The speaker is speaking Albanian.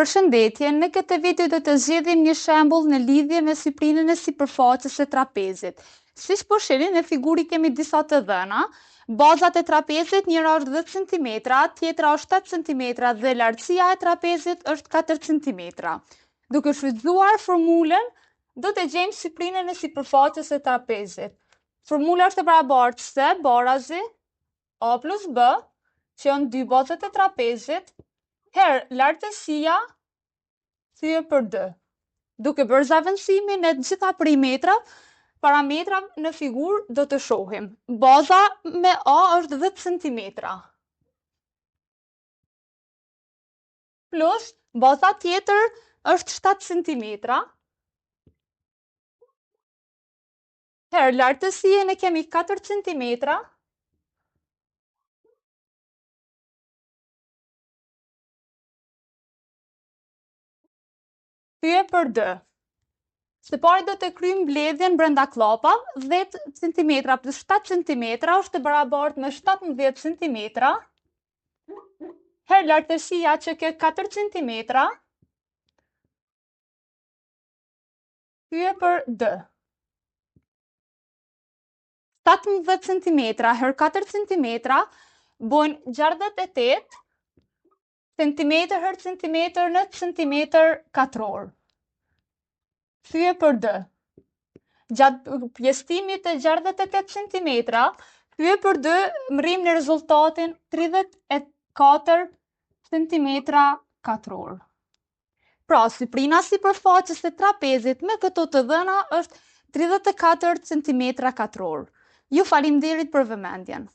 Përshëndetje, në këtë video do të zgjedhim një shembull në lidhje me siprinën e sipërfaqes së trapezit. Siç po shihni në figurë kemi disa të dhëna. Bazat e trapezit, njëra është 10 cm, tjetra është 8 cm dhe lartësia e trapezit është 4 cm. Duke shfrytzuar formulën, do të gjejmë siprinën e sipërfaqes së trapezit. Formula është e barabartë se barazi A plus B, që janë dy bazat e trapezit, herë lartësia thyer për D. Duke bërë zavendësimin e gjitha parametra në figurë do të shohim. Baza me A është 10 cm. Plus baza tjetër është 7 cm. Herë lartësinë e kemi 4 cm. Thyer për D. Së pari do të kryejmë mbledhjen brenda klapave. 10 cm plus 7 cm është e barabartë me 17 cm. Herë lartësia që ke 4 cm. Thyer për D. 17 cm herë 4 cm bojnë 68 cm herë cm në centimetër katror. Thyer për D. Gjatë pjesëtimit të 68 cm, thyer për D rrim në rezultatin 34 cm katror. Pra, siprina sipërfaqes së trapezit me këto të dhëna është 34 cm katror. Ju faleminderit për vëmendjen.